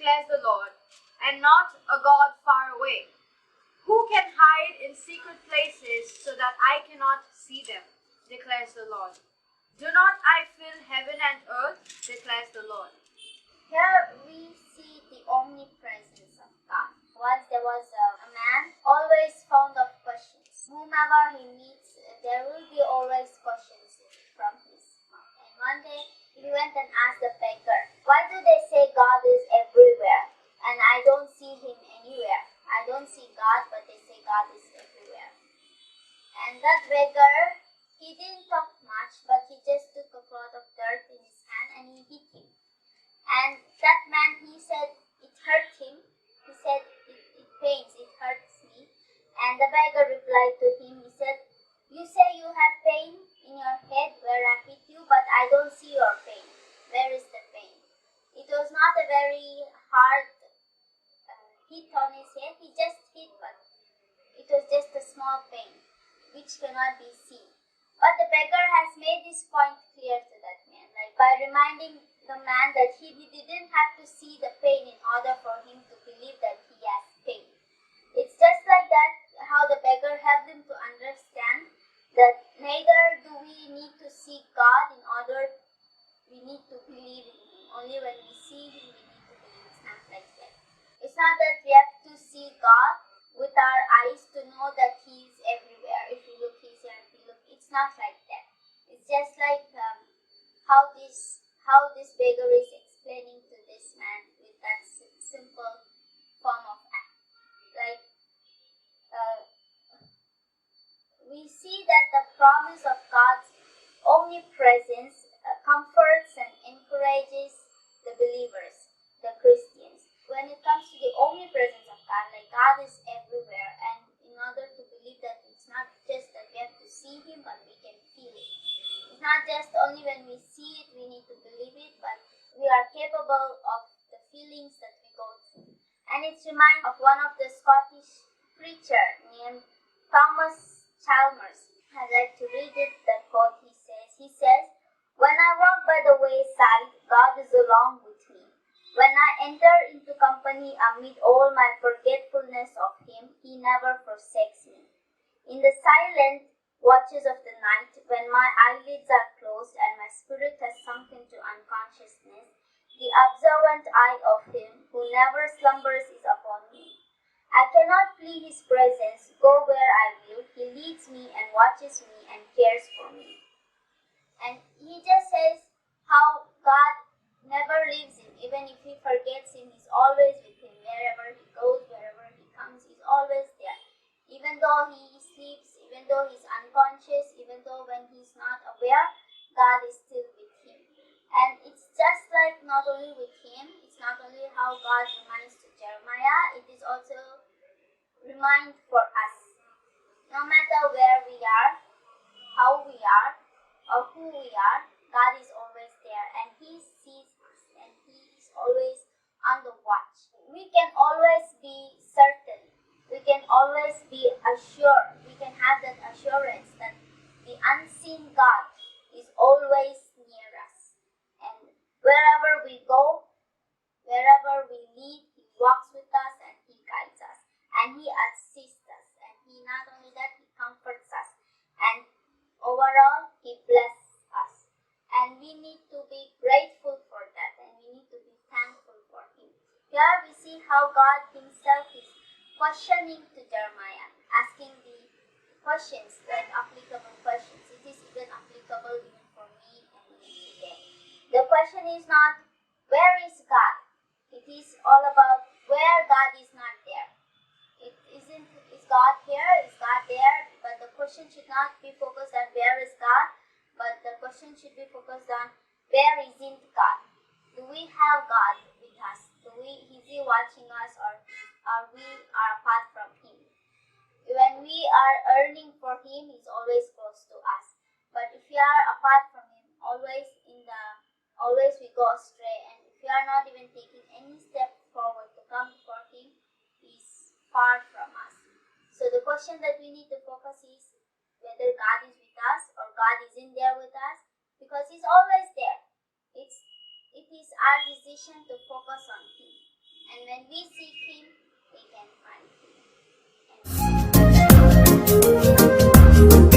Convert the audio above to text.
declares the Lord, and not a God far away. Who can hide in secret places so that I cannot see them, declares the Lord. Do not I fill heaven and earth, declares the Lord. Here we see the omnipresence of God. Once there was a man always fond of questions. Whomever he meets, there will be always questions from his mouth. And one day he went and asked the beggar, why do they say God is everywhere and I don't see him anywhere? I don't see God, but they say God is everywhere. And that beggar, he didn't talk much, but he just took a clod of dirt in his hand and he hit him. And that man, he said it hurt him. He said it pains, it hurts me. And the beggar replied to him, he said, you say you have pain in your head where I hit you, but I don't see your pain. Where is the pain? It was not a very hard hit on his head. He just hit, but it was just a small pain which cannot be seen. But the beggar has made this point clear to that man, like by reminding the man that he didn't have to see the pain in order for him to believe that he has pain. It's just like that how the beggar helped him to understand that neither do we need to see God in order we need to believe in him. Only when we see him we need to believe. It's not like that. It's not that we have to see God with our eyes to know that he is everywhere. If you look, he's here. If you look, it's not like that. It's just like how this beggar is explaining to this man with that simple form of act. Like we see that the promise of God's omnipresence comforts and encourages the believers, the Christians. When it comes to the omnipresence of God, like God is everywhere, and in order to believe that it's not just that we have to see him, but we can feel it. It's not just only when we see it, we need to believe it, but we are capable of the feelings that we go through. And it's reminded of one of the Scottish preacher named Thomas Chalmers. I'd like to read it, the quote he says, when I walk by the wayside, God is along with me. When I enter into company amid all my forgetfulness of him, he never forsakes me. In the silent watches of the night, when my eyelids are closed and my spirit has sunk into unconsciousness, the observant eye of him who never slumbers is upon me. I cannot flee his presence, go where I will. He leads me and watches me and cares for me. And he just says how God never leaves him. Even if he forgets him, he's always with him. Wherever he goes, wherever he comes, he's always there. Even though he sleeps, even though he's unconscious, even though when he's not aware, God is still with him. And it's just like not only with him, it's not only how God reminds to Jeremiah, it is also remind for us. No matter where we are, how we are, or who we are, God is always there and he sees us and he is always on the watch. We can always be certain. We can always be assured. We can have that assurance that the unseen God is always near us. And wherever we go, wherever we live, he walks with us and he guides us. And he assists us. And he not only that, he comforts us. And overall, he blesses us. And we need to be grateful for that. And we need to be thankful for him. Here we see how God himself is questioning to Jeremiah, asking the questions, like applicable questions. It is even applicable even for me and you today. The question is not, where is God? It is all about where God is not there. It isn't, is God here? Is God there? But the question should not be focused on where is God, but the question should be focused on where isn't God? Do we have God with us? Is he watching us, or we are apart from him? When we are earning for him, he's always close to us. But if we are apart from him, always we go astray, and if we are not even taking any step forward to come before him, he's far from us. So the question that we need to focus is whether God is with us or God isn't there with us, because he's always there. It is our decision to focus on him. And when we seek Him, we can find Him. Amen.